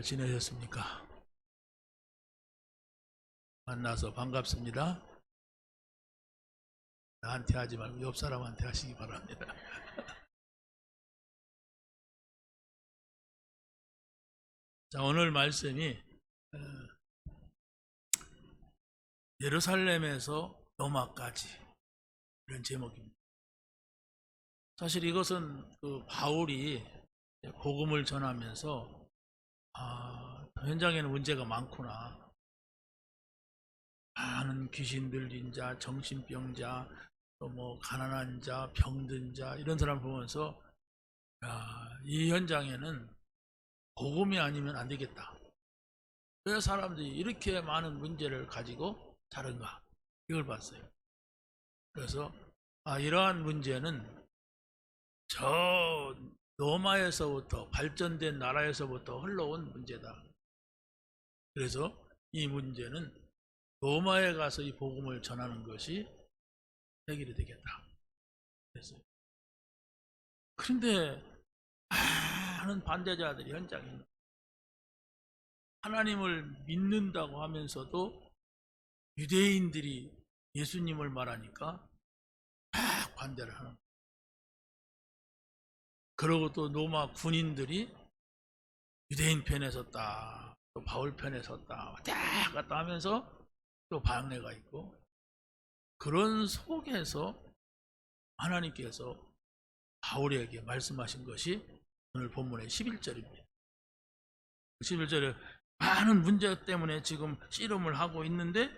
지내셨습니까? 만나서 반갑습니다. 나한테 하지 말고 옆 사람한테 하시기 바랍니다. 자, 오늘 말씀이 예루살렘에서 로마까지 이런 제목입니다. 사실 이것은 바울이 복음을 전하면서 현장에는 문제가 많구나. 많은 귀신 들린 자, 정신병자, 또 가난한 자, 병든 자 이런 사람 보면서 이 현장에는 복음이 아니면 안 되겠다. 왜 사람들이 이렇게 많은 문제를 가지고 자른가? 이걸 봤어요. 그래서 이러한 문제는 저 로마에서부터 발전된 나라에서부터 흘러온 문제다. 그래서 이 문제는 로마에 가서 이 복음을 전하는 것이 해결이 되겠다. 그랬어요. 그런데 많은 반대자들이 현장에 있는 하나님을 믿는다고 하면서도 유대인들이 예수님을 말하니까 막 반대를 하는 거예요. 그리고 또 로마 군인들이 유대인 편에 섰다, 또 바울 편에 섰다, 왔다 갔다 하면서 또 반대가 있고, 그런 속에서 하나님께서 바울에게 말씀하신 것이 오늘 본문의 11절입니다. 11절에 많은 문제 때문에 지금 씨름을 하고 있는데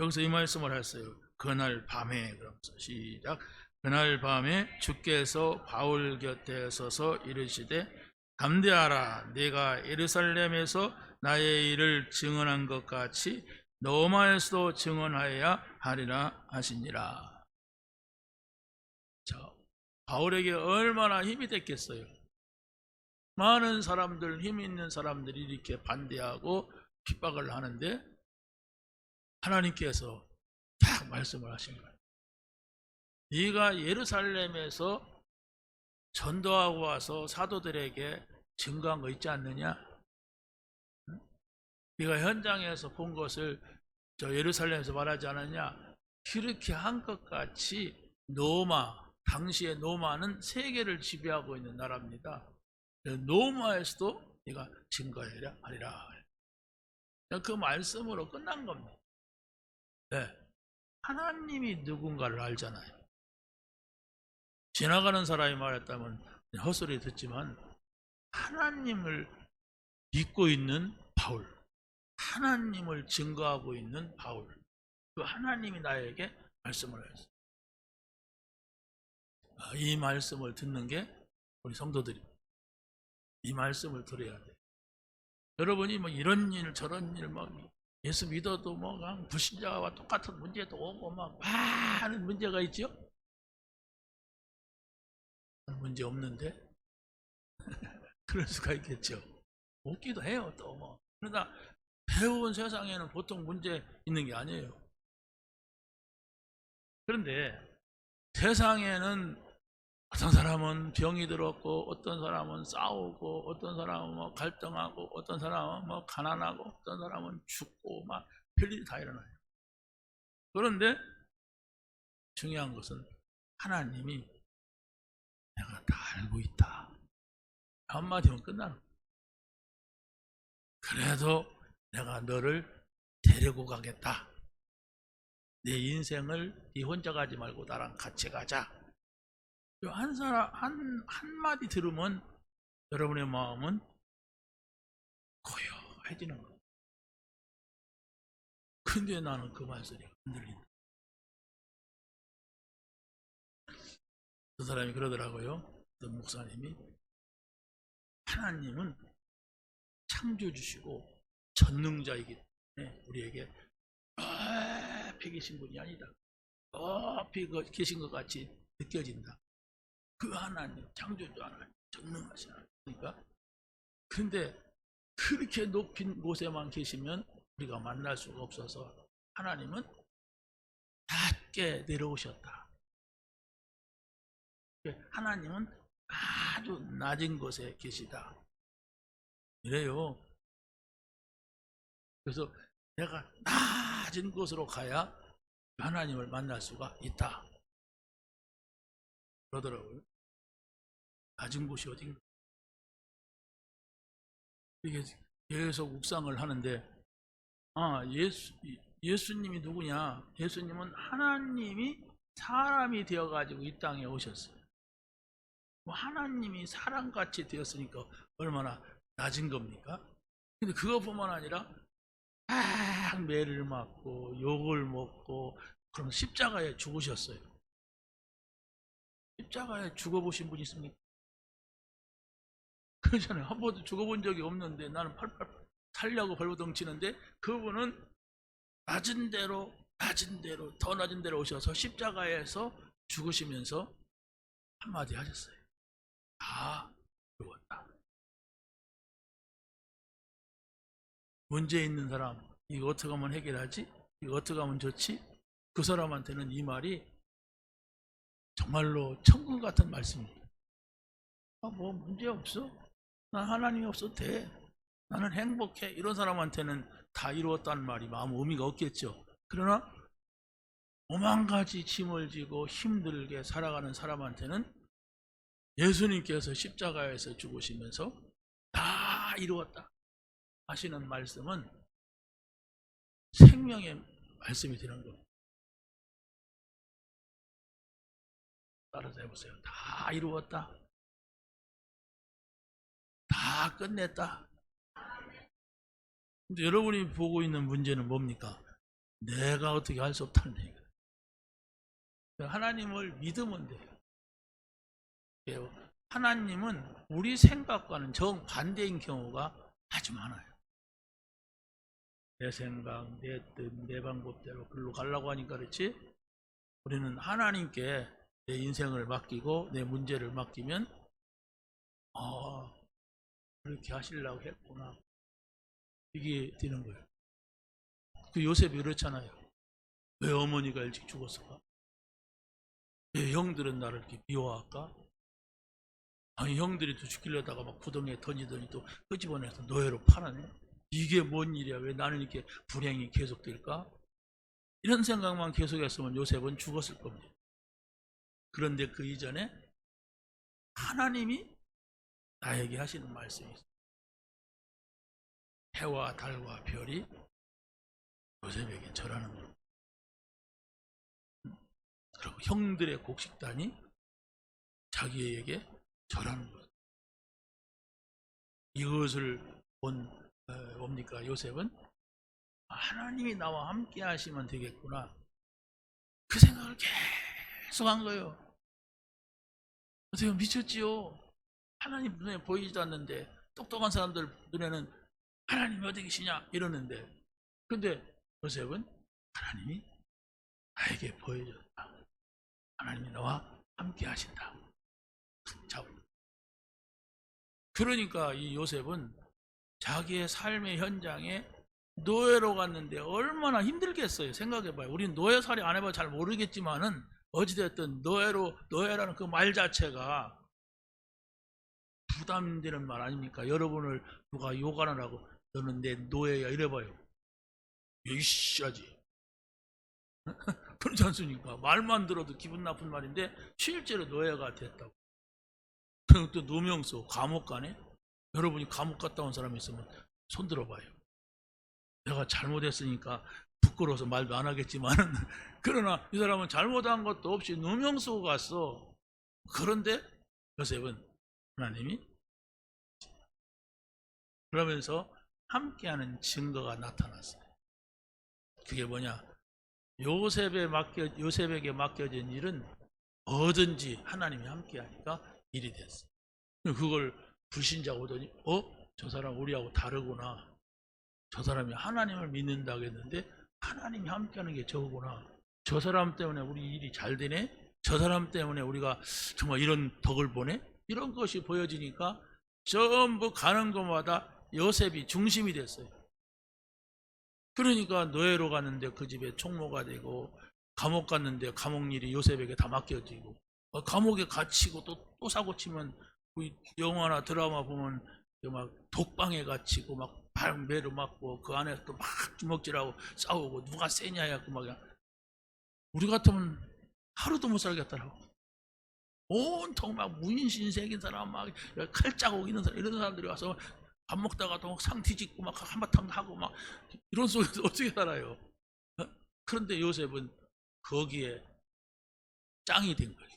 여기서 이 말씀을 했어요. 그날 밤에, 그러면서 시작. 그날 밤에 주께서 바울 곁에 서서 이르시되 담대하라. 네가 예루살렘에서 나의 일을 증언한 것 같이 로마에서도 증언하여야 하리라 하시니라. 자, 바울에게 얼마나 힘이 됐겠어요. 많은 사람들, 힘 있는 사람들이 이렇게 반대하고 핍박을 하는데 하나님께서 딱 말씀을 하신 거예요. 네가 예루살렘에서 전도하고 와서 사도들에게 증거한 거 있지 않느냐? 네가 현장에서 본 것을 저 예루살렘에서 말하지 않았냐? 그렇게 한 것 같이 당시의 로마는 세계를 지배하고 있는 나라입니다. 로마에서도 네가 증거해야 하리라. 그 말씀으로 끝난 겁니다. 네. 하나님이 누군가를 알잖아요. 지나가는 사람이 말했다면 헛소리 듣지만 하나님을 믿고 있는 바울, 하나님을 증거하고 있는 바울, 그 하나님이 나에게 말씀을 했어요. 이 말씀을 듣는 게 우리 성도들입니다. 이 말씀을 들어야 돼요. 여러분이 이런 일 저런 일 예수 믿어도 불신자와 똑같은 문제도 오고 많은 문제가 있죠. 문제 없는데 그럴 수가 있겠죠. 없기도 해요. 또 그러나 배운 세상에는 보통 문제 있는 게 아니에요. 그런데 세상에는 어떤 사람은 병이 들었고, 어떤 사람은 싸우고, 어떤 사람은 갈등하고, 어떤 사람은 가난하고, 어떤 사람은 죽고, 별일이 다 일어나요. 그런데 중요한 것은 하나님이 내가 다 알고 있다. 한마디면 끝나는 거예요. 그래도 내가 너를 데리고 가겠다. 내 인생을 네 혼자 가지 말고 나랑 같이 가자. 한마디 들으면 여러분의 마음은 고요해지는 거예요. 근데 나는 그 말소리가 안 들린다. 그 사람이 그러더라고요. 어떤 목사님이 하나님은 창조주시고 전능자이기 때문에 우리에게 높이 계신 분이 아니다. 높이 계신 것 같이 느껴진다. 그 하나님, 창조주 하나님, 전능하신 하나님이니까. 그런데 그렇게 높인 곳에만 계시면 우리가 만날 수가 없어서 하나님은 낮게 내려오셨다. 하나님은 아주 낮은 곳에 계시다. 이래요. 그래서 내가 낮은 곳으로 가야 하나님을 만날 수가 있다. 그러더라고요. 낮은 곳이 어딘가. 이게 계속 묵상을 하는데, 예수님이 누구냐? 예수님은 하나님이 사람이 되어가지고 이 땅에 오셨어요. 하나님이 사람같이 되었으니까 얼마나 낮은 겁니까? 근데 그것뿐만 아니라 매를 맞고 욕을 먹고 그럼 십자가에 죽으셨어요. 십자가에 죽어보신 분 있습니까? 그렇잖아요. 한 번도 죽어본 적이 없는데 나는 팔팔 살려고 발버둥 치는데 그분은 낮은 대로 더 낮은 데로 오셔서 십자가에서 죽으시면서 한마디 하셨어요. 다 죽었다. 문제 있는 사람, 이거 어떻게 하면 해결하지? 이거 어떻게 하면 좋지? 그 사람한테는 이 말이 정말로 천국 같은 말씀입니다. 뭐 문제 없어? 난 하나님이 없어도 돼. 나는 행복해. 이런 사람한테는 다 이루었다는 말이 아무 의미가 없겠죠. 그러나 오만 가지 짐을 지고 힘들게 살아가는 사람한테는 예수님께서 십자가에서 죽으시면서 다 이루었다 하시는 말씀은 생명의 말씀이 되는 겁니다. 따라서 해보세요. 다 이루었다. 다 끝냈다. 근데 여러분이 보고 있는 문제는 뭡니까? 내가 어떻게 할 수 없다는 얘기예요. 하나님을 믿으면 돼요. 하나님은 우리 생각과는 정반대인 경우가 아주 많아요. 내 생각, 내 뜻, 내 방법대로 글로 가려고 하니까 그렇지, 우리는 하나님께 내 인생을 맡기고 내 문제를 맡기면 그렇게 하시려고 했구나, 이게 되는 거예요. 그 요셉이 그렇잖아요. 왜 어머니가 일찍 죽었을까? 왜 형들은 나를 이렇게 미워할까? 아니, 형들이 또 죽이려다가 막 구덩이에 던지더니 또 끄집어내서 노예로 팔아내. 이게 뭔 일이야? 왜 나는 이렇게 불행이 계속될까? 이런 생각만 계속했으면 요셉은 죽었을 겁니다. 그런데 그 이전에 하나님이 나에게 하시는 말씀이 있어요. 해와 달과 별이 요셉에게 절하는 겁니다. 그리고 형들의 곡식단이 자기에게 절하는 거예요. 이것을 본 뭡니까? 요셉은 하나님이 나와 함께 하시면 되겠구나, 그 생각을 계속 한 거예요. 어떻게 미쳤지요? 하나님 눈에 보이지도 않는데, 똑똑한 사람들 눈에는 하나님이 어디 계시냐 이러는데, 근데 요셉은 하나님이 나에게 보여줬다. 하나님이 너와 함께 하신다. 자, 그러니까 이 요셉은 자기의 삶의 현장에 노예로 갔는데 얼마나 힘들겠어요. 생각해봐요. 우린 노예살이 안 해봐 잘 모르겠지만은 어찌됐든 노예라는 그 말 자체가 부담되는 말 아닙니까? 여러분을 누가 욕하느라고 너는 내 노예야 이래봐요. 이씨하지. 그렇지 않습니까? 말만 들어도 기분 나쁜 말인데 실제로 노예가 됐다고. 그리고 또 누명소, 감옥 가네? 여러분이 감옥 갔다 온 사람이 있으면 손 들어봐요. 내가 잘못했으니까 부끄러워서 말도 안 하겠지만은 그러나 이 사람은 잘못한 것도 없이 누명소 갔어. 그런데 요셉은 하나님이 그러면서 함께하는 증거가 나타났어요. 그게 뭐냐? 요셉에게 맡겨진 일은 뭐든지 하나님이 함께하니까 일이 됐어요. 그걸 불신자가 오더니 저 사람 우리하고 다르구나. 저 사람이 하나님을 믿는다고 했는데 하나님이 함께하는 게 저거구나. 저 사람 때문에 우리 일이 잘 되네. 저 사람 때문에 우리가 정말 이런 덕을 보네. 이런 것이 보여지니까 전부 가는 곳마다 요셉이 중심이 됐어요. 그러니까 노예로 갔는데 그 집에 총무가 되고, 감옥 갔는데 감옥 일이 요셉에게 다 맡겨지고, 감옥에 갇히고 또 사고 치면 영화나 드라마 보면 막 독방에 갇히고 막 발매로 맞고 그 안에서 또 막 주먹질하고 싸우고 누가 세냐 해갖고 막 우리 같으면 하루도 못 살겠더라고. 온통 막 문신 새긴 사람 막 칼자국 있는 사람 이런 사람들이 와서 밥 먹다가 또 상 뒤집고 막 한바탕 하고 막 이런 속에서 어떻게 살아요? 어? 그런데 요셉은 거기에 짱이 된 거예요.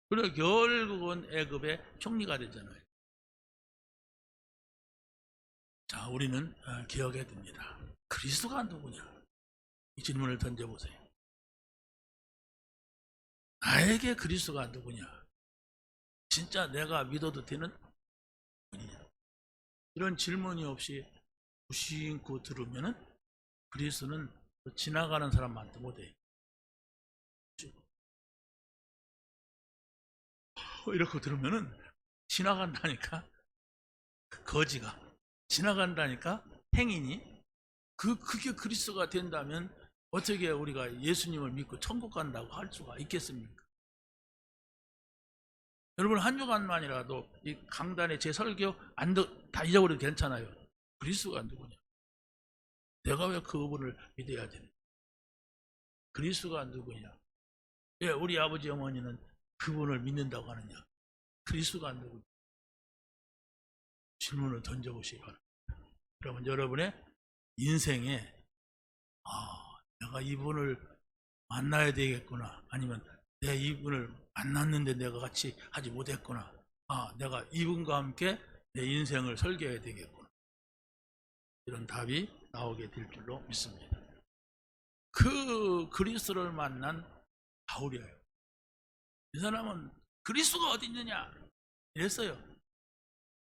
그리고 결국은 애굽의 총리가 되잖아요. 자, 우리는 기억해야 됩니다. 그리스도가 누구냐? 이 질문을 던져보세요. 나에게 그리스도가 누구냐? 진짜 내가 믿어도 되는 분이냐? 이런 질문이 없이 무심코 들으면은 그리스도는 지나가는 사람한테 못해. 이렇게 들으면은 지나간다니까 거지가 지나간다니까 행인이 그게 그리스도가 된다면 어떻게 우리가 예수님을 믿고 천국 간다고 할 수가 있겠습니까? 여러분 한 주간만이라도 이 강단에 제 설교 다 잊어버려도 괜찮아요. 그리스도가 누구냐? 내가 왜 그분을 믿어야 되냐? 그리스도가 누구냐? 왜 우리 아버지 어머니는 그분을 믿는다고 하느냐? 그리스도가 누구냐? 질문을 던져보시기 바랍니다. 그러면 여러분의 인생에 내가 이분을 만나야 되겠구나, 아니면 내 이분을 만났는데 내가 같이 하지 못했구나, 내가 이분과 함께 내 인생을 설계해야 되겠구나, 이런 답이 나오게 될 줄로 믿습니다. 그 그리스도를 만난 바울이에요. 이 사람은 그리스도가 어디 있느냐 이랬어요.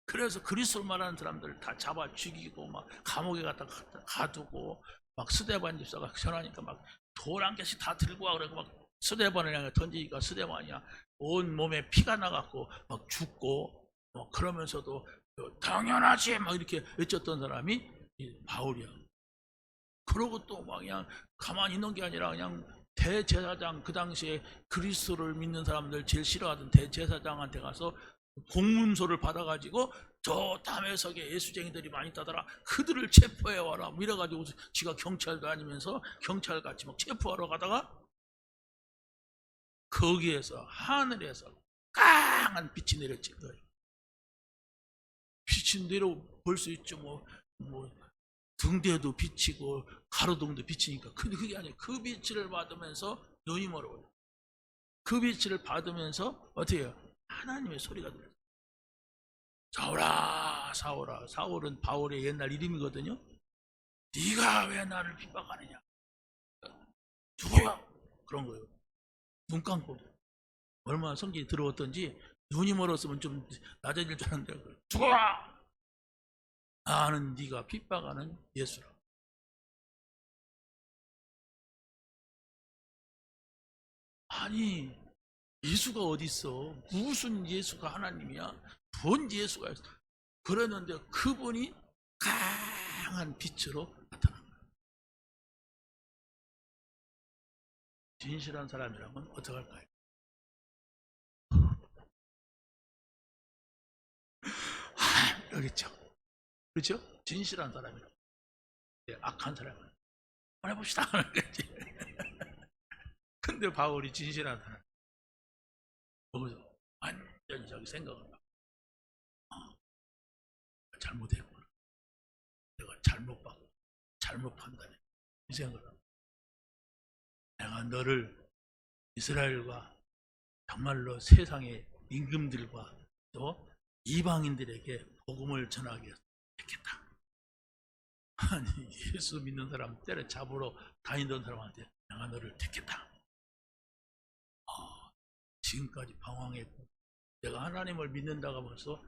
그래서 그리스도를 말하는 사람들을 다 잡아 죽이고 막 감옥에 갖다 가두고, 막 스데반 집사가 전하니까 막 돌 한 개씩 다 들고 와 그러고 막 스데반을 향해 던지니까 스데반이야 온 몸에 피가 나갖고 막 죽고, 그러면서도 당연하지 막 이렇게 외쳤던 사람이 바울이야. 그러고 또 막 그냥 가만히 있는 게 아니라 그냥 대제사장, 그 당시에 그리스도를 믿는 사람들 제일 싫어하던 대제사장한테 가서 공문서를 받아가지고 저 담에석에 예수쟁이들이 많이 있다더라, 그들을 체포해와라 이래가지고 지가 경찰 다니면서 경찰같이 막 체포하러 가다가 거기에서 하늘에서 강한 빛이 내려친 거예요. 빛이 내려 볼 수 있죠. 등대도 비치고 가로등도 비치니까. 근데 그게 아니에요. 그 빛을 받으면서 눈이 멀어요. 그 빛을 받으면서 어떻게 해요? 하나님의 소리가 들려요. 사울아 사울아. 사울은 바울의 옛날 이름이거든요. 네가 왜 나를 핍박하느냐? 누구야? 그런 거예요. 눈 감고 얼마나 성질이 더러웠던지 눈이 멀었으면 좀 낮아질 줄 알았는데 죽어라! 나는 네가 핍박하는 예수라. 아니 예수가 어디 있어? 무슨 예수가 하나님이야? 뭔 예수가 있어? 그랬는데 그분이 강한 빛으로 나타난 거야. 진실한 사람이라면 어떡할까요? 알겠죠? 그렇죠? 진실한 사람이라면, 악한 사람은 한번 해봅시다. 근데 바울이 진실한 사람, 거기서 완전히 자기 생각을 하고, 잘못했구나, 내가 잘못 받고 잘못 판단해, 이 생각을 하고, 내가 너를 이스라엘과 정말로 세상의 임금들과 또 이방인들에게 복음을 전하기 위해서 했겠다. 아니 예수 믿는 사람 때려잡으러 다니던 사람한테 내가 너를 택했다. 지금까지 방황했고 내가 하나님을 믿는다고 하면서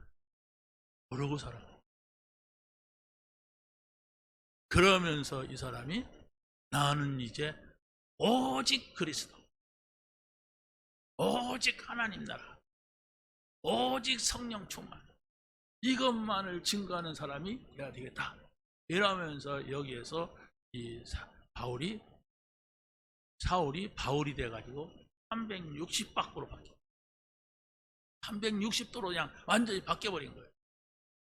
모르고 살아. 그러면서 이 사람이 나는 이제 오직 그리스도, 오직 하나님 나라, 오직 성령 충만, 이것만을 증거하는 사람이 돼야 되겠다. 이러면서 여기에서 이 사울이 바울이 돼가지고 360밖으로 바뀌어. 360도로 그냥 완전히 바뀌어버린 거예요.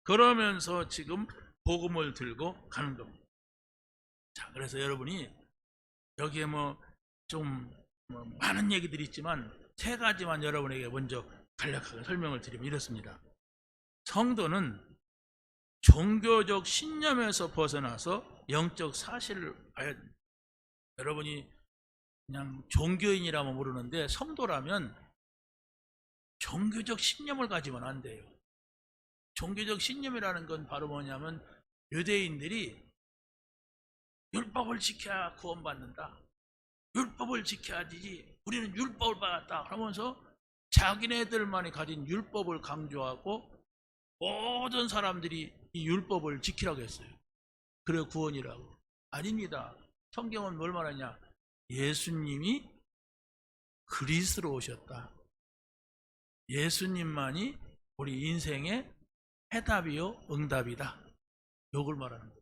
그러면서 지금 복음을 들고 가는 겁니다. 자, 그래서 여러분이 여기에 좀 많은 얘기들이 있지만 세 가지만 여러분에게 먼저 간략하게 설명을 드리면 이렇습니다. 성도는 종교적 신념에서 벗어나서 영적 사실을 봐야 됩니다. 여러분이 그냥 종교인이라면 모르는데 성도라면 종교적 신념을 가지면 안 돼요. 종교적 신념이라는 건 바로 뭐냐면 유대인들이 율법을 지켜야 구원받는다. 율법을 지켜야지 우리는 율법을 받았다 하면서 자기네들만이 가진 율법을 강조하고 모든 사람들이 이 율법을 지키라고 했어요. 그래 구원이라고. 아닙니다. 성경은 뭘 말하냐? 예수님이 그리스도로 오셨다. 예수님만이 우리 인생의 해답이요 응답이다. 이걸 말하는 거예요.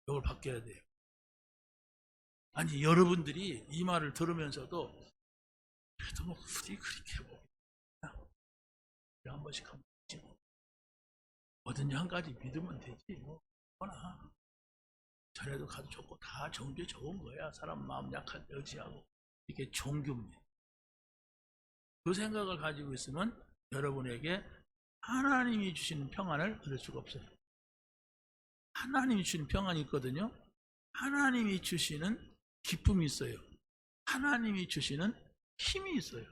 이걸 바뀌어야 돼요. 아니 여러분들이 이 말을 들으면서도 그래도 굳이 그렇게 한 번씩 하면 되지 뭐든지 한 가지 믿으면 되지 뭐나 전에도 가도 좋고 다 종교 좋은 거야. 사람 마음 약할 때 의지하고 이게 종교입니다. 그 생각을 가지고 있으면 여러분에게 하나님이 주시는 평안을 얻을 수가 없어요. 하나님이 주시는 평안이 있거든요. 하나님이 주시는 기쁨이 있어요. 하나님이 주시는 힘이 있어요.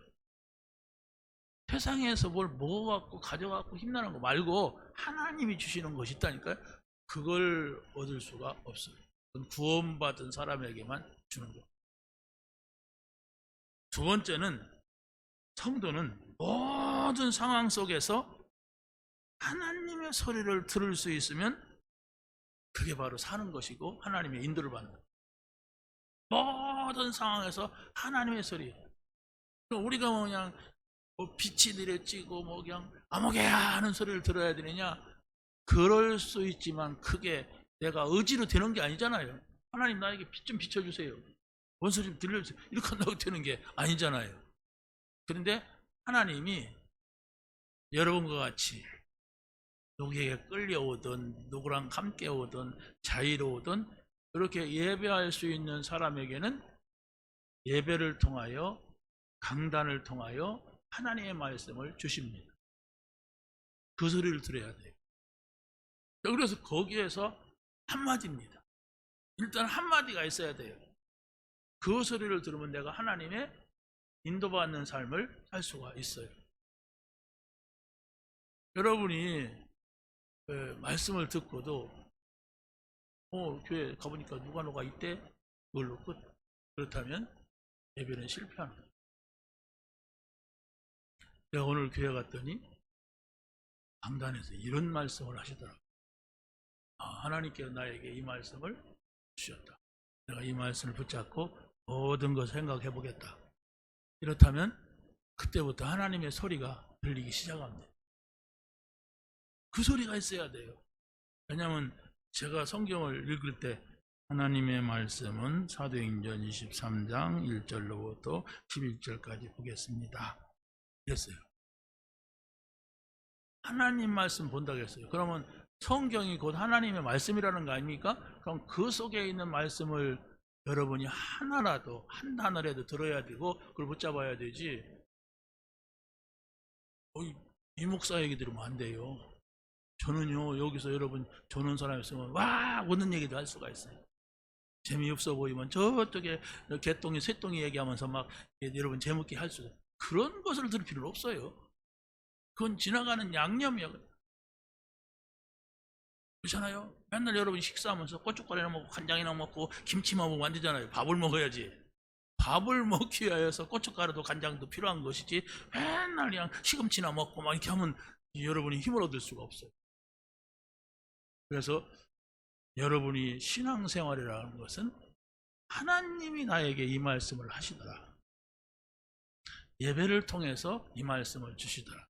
세상에서 뭘 먹어갖고 가져갖고 힘나는 거 말고 하나님이 주시는 것이 있다니까요. 그걸 얻을 수가 없어요. 그건 구원받은 사람에게만 주는 거예요. 두 번째는 성도는 모든 상황 속에서 하나님의 소리를 들을 수 있으면 그게 바로 사는 것이고 하나님의 인도를 받는 거예요. 모든 상황에서 하나님의 소리. 우리가 그냥 빛이 내려지고 그냥 아무개야 하는 소리를 들어야 되느냐? 그럴 수 있지만 그게 내가 의지로 되는 게 아니잖아요. 하나님 나에게 빛 좀 비춰주세요. 원소 좀 들려주세요. 이렇게 한다고 되는 게 아니잖아요. 그런데 하나님이 여러분과 같이 누구에게 끌려오든 누구랑 함께 오든 자유로우든 그렇게 예배할 수 있는 사람에게는 예배를 통하여 강단을 통하여 하나님의 말씀을 주십니다. 그 소리를 들어야 돼요. 그래서 거기에서 한마디입니다. 일단 한마디가 있어야 돼요. 그 소리를 들으면 내가 하나님의 인도받는 삶을 살 수가 있어요. 여러분이 말씀을 듣고도 교회 가보니까 누가 있대? 그걸로 끝. 그렇다면 예배는 실패하는 거예요. 내가 오늘 교회 갔더니 강단에서 이런 말씀을 하시더라고요. 하나님께서 나에게 이 말씀을 주셨다. 내가 이 말씀을 붙잡고 모든 것을 생각해 보겠다. 이렇다면 그때부터 하나님의 소리가 들리기 시작합니다. 그 소리가 있어야 돼요. 왜냐하면 제가 성경을 읽을 때 하나님의 말씀은 사도행전 23장 1절로부터 11절까지 보겠습니다. 그랬어요. 하나님 말씀 본다고 했어요. 그러면 성경이 곧 하나님의 말씀이라는 거 아닙니까? 그럼 그 속에 있는 말씀을 여러분이 하나라도 한 단어라도 들어야 되고 그걸 붙잡아야 되지. 이 목사 얘기 들으면 안 돼요. 저는요 여기서 여러분 조는 사람 있으면 와 웃는 얘기도 할 수가 있어요. 재미없어 보이면 저쪽에 개똥이 쇠똥이 얘기하면서 막 여러분 재밌게 할 수 있어요. 그런 것을 들을 필요는 없어요. 그건 지나가는 양념이야. 그렇잖아요. 맨날 여러분 식사하면서 고춧가루나 먹고 간장이나 먹고 김치만 먹으면 안 되잖아요. 밥을 먹어야지. 밥을 먹기 위해서 고춧가루도 간장도 필요한 것이지 맨날 그냥 시금치나 먹고 막 이렇게 하면 여러분이 힘을 얻을 수가 없어요. 그래서 여러분이 신앙생활이라는 것은 하나님이 나에게 이 말씀을 하시더라. 예배를 통해서 이 말씀을 주시더라.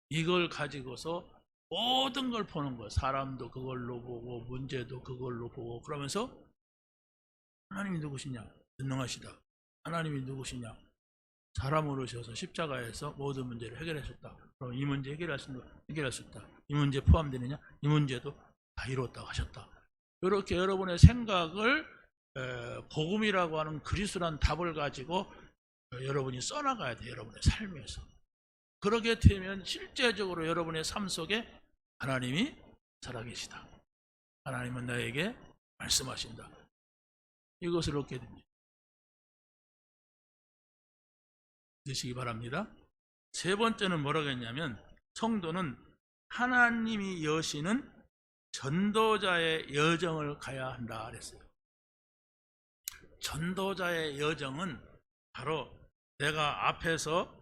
이걸 가지고서 모든 걸 보는 거예요. 사람도 그걸로 보고 문제도 그걸로 보고 그러면서 하나님이 누구시냐? 전능하시다. 하나님이 누구시냐? 사람으로 오셔서 십자가에서 모든 문제를 해결하셨다. 그럼 이 문제 해결하셨다. 이 문제 포함되느냐? 이 문제도 다 이뤘다고 하셨다. 이렇게 여러분의 생각을 복음이라고 하는 그리스도란 답을 가지고 여러분이 써나가야 돼요. 여러분의 삶에서. 그러게 되면 실제적으로 여러분의 삶 속에 하나님이 살아계시다. 하나님은 나에게 말씀하신다. 이것을 얻게 됩니다. 드시기 바랍니다. 세 번째는 뭐라고 했냐면 성도는 하나님이 여시는 전도자의 여정을 가야 한다 그랬어요. 전도자의 여정은 바로 내가 앞에서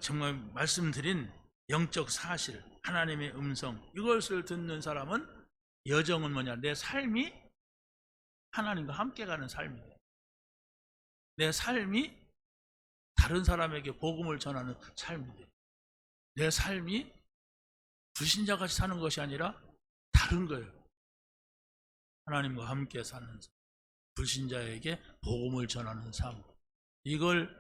정말 말씀드린 영적 사실, 하나님의 음성, 이것을 듣는 사람은 여정은 뭐냐? 내 삶이 하나님과 함께 가는 삶이에요. 내 삶이 다른 사람에게 복음을 전하는 삶이에요. 내 삶이 불신자같이 사는 것이 아니라 다른 거예요. 하나님과 함께 사는 삶, 불신자에게 복음을 전하는 삶, 이걸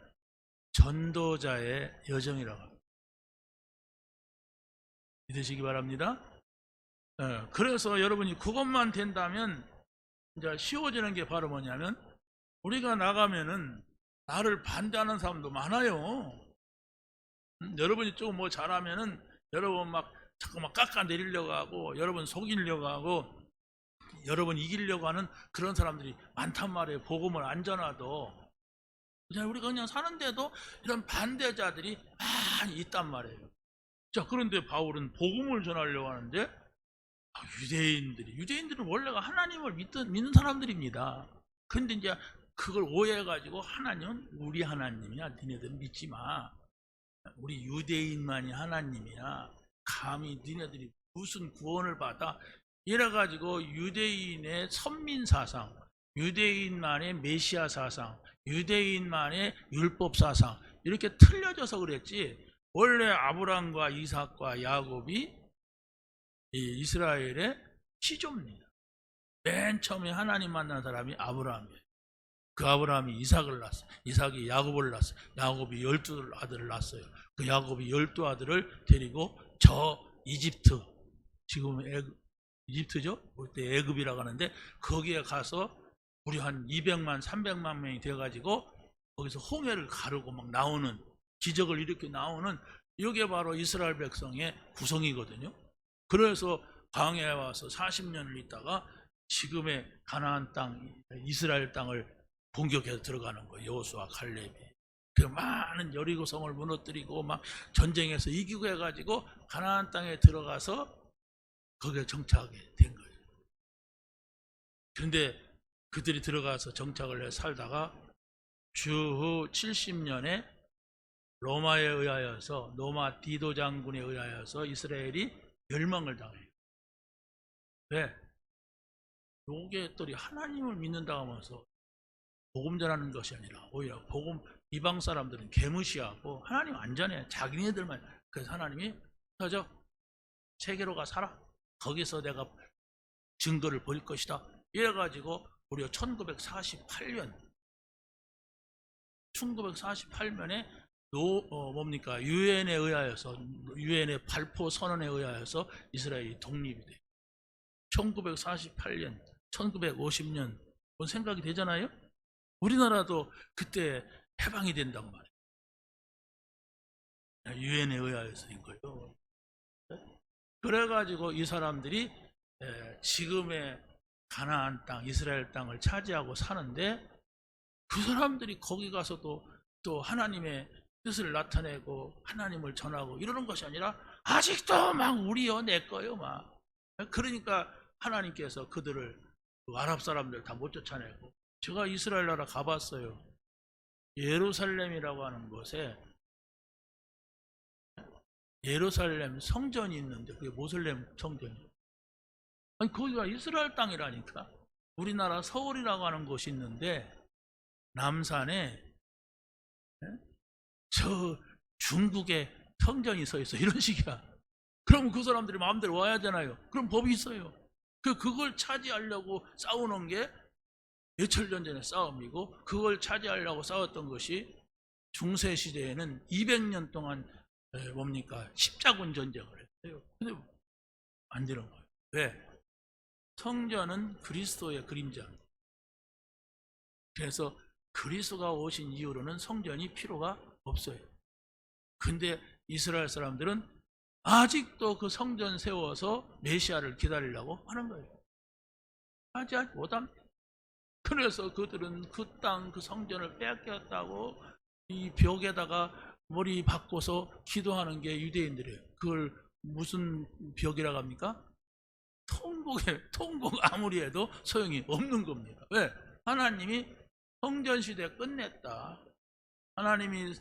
전도자의 여정이라고 합니다. 믿으시기 바랍니다. 그래서 여러분이 그것만 된다면 이제 쉬워지는 게 바로 뭐냐면 우리가 나가면은 나를 반대하는 사람도 많아요. 여러분이 조금 뭐 잘하면은 여러분 막 자꾸 막 깎아내리려고 하고 여러분 속이려고 하고 여러분 이기려고 하는 그런 사람들이 많단 말이에요. 복음을 안 전하도. 우리가 그냥 사는데도 이런 반대자들이 많이 있단 말이에요. 자, 그런데 바울은 복음을 전하려고 하는데 유대인들은 원래가 하나님을 믿는 사람들입니다. 그런데 이제 그걸 오해해가지고 하나님은 우리 하나님이야. 니네들은 믿지 마. 우리 유대인만이 하나님이야. 감히 니네들이 무슨 구원을 받아? 이래가지고 유대인의 선민 사상, 유대인만의 메시아 사상, 유대인만의 율법 사상 이렇게 틀려져서 그랬지. 원래 아브람과 이삭과 야곱이 이 이스라엘의 시조입니다. 맨 처음에 하나님 만난 사람이 아브라함이에요. 그 아브라함이 이삭을 낳았어요. 이삭이 야곱을 낳았어요. 야곱이 12아들을 낳았어요. 그 야곱이 12아들을 데리고 저 이집트, 지금 이집트죠? 그때 애굽이라고 하는데 거기에 가서 우리 한 200만, 300만 명이 돼가지고 거기서 홍해를 가르고 막 나오는, 기적을 일으켜 나오는 이게 바로 이스라엘 백성의 구성이거든요. 그래서 광야에 와서 40년을 있다가 지금의 가나안 땅, 이스라엘 땅을 공격해서 들어가는 거예요. 여호수아, 칼렙이. 그 많은 여리고성을 무너뜨리고 막 전쟁에서 이기고 해가지고 가나안 땅에 들어가서 거기에 정착하게 된 거예요. 그런데 그들이 들어가서 정착을 해 살다가 주후 70년에 로마에 의하여서, 로마 디도 장군에 의하여서 이스라엘이 멸망을 당해요. 왜? 요게들이 하나님을 믿는다고 하면서 복음 전하는 것이 아니라 오히려 복음 이방 사람들은 개무시하고 하나님 안전해. 자기네들만. 그래서 하나님이 그저 세계로 가 살아. 거기서 내가 증거를 보일 것이다. 이래가지고 우리가 1948년에 유엔에 의하여서, 유엔의 발포 선언에 의하여서 이스라엘이 독립이 돼요. 1948년, 1950년 뭔 생각이 되잖아요? 우리나라도 그때 해방이 된단 말이에요. 유엔에 의하여서인 거예요. 그래가지고 이 사람들이 지금의 가나안 땅, 이스라엘 땅을 차지하고 사는데 그 사람들이 거기 가서도 또 하나님의 뜻을 나타내고 하나님을 전하고 이러는 것이 아니라 아직도 막 우리요 내 거요 막. 그러니까 하나님께서 그들을 아랍 사람들 다 못 쫓아내고, 제가 이스라엘 나라 가봤어요. 예루살렘이라고 하는 곳에 예루살렘 성전이 있는데 그게 모슬렘 성전이에요. 아니 거기가 이스라엘 땅이라니까. 우리나라 서울이라고 하는 곳이 있는데 남산에 저 중국의 성전이 서 있어. 이런 식이야. 그럼 그 사람들이 마음대로 와야 되나요? 그럼 법이 있어요. 그걸 차지하려고 싸우는 게 몇천 년 전의 싸움이고, 그걸 차지하려고 싸웠던 것이 중세 시대에는 200년 동안 뭡니까? 십자군 전쟁을 했어요. 근데 안 되는 거예요. 왜? 성전은 그리스도의 그림자입니다. 그래서 그리스도가 오신 이후로는 성전이 필요가 없어요. 근데 이스라엘 사람들은 아직도 그 성전 세워서 메시아를 기다리려고 하는 거예요. 아직 못합니다. 그래서 그들은 그 땅, 그 성전을 빼앗겼다고 이 벽에다가 머리 박고서 기도하는 게 유대인들이에요. 그걸 무슨 벽이라고 합니까? 통곡 아무리 해도 소용이 없는 겁니다. 왜? 하나님이 성전 시대 끝냈다. 하나님이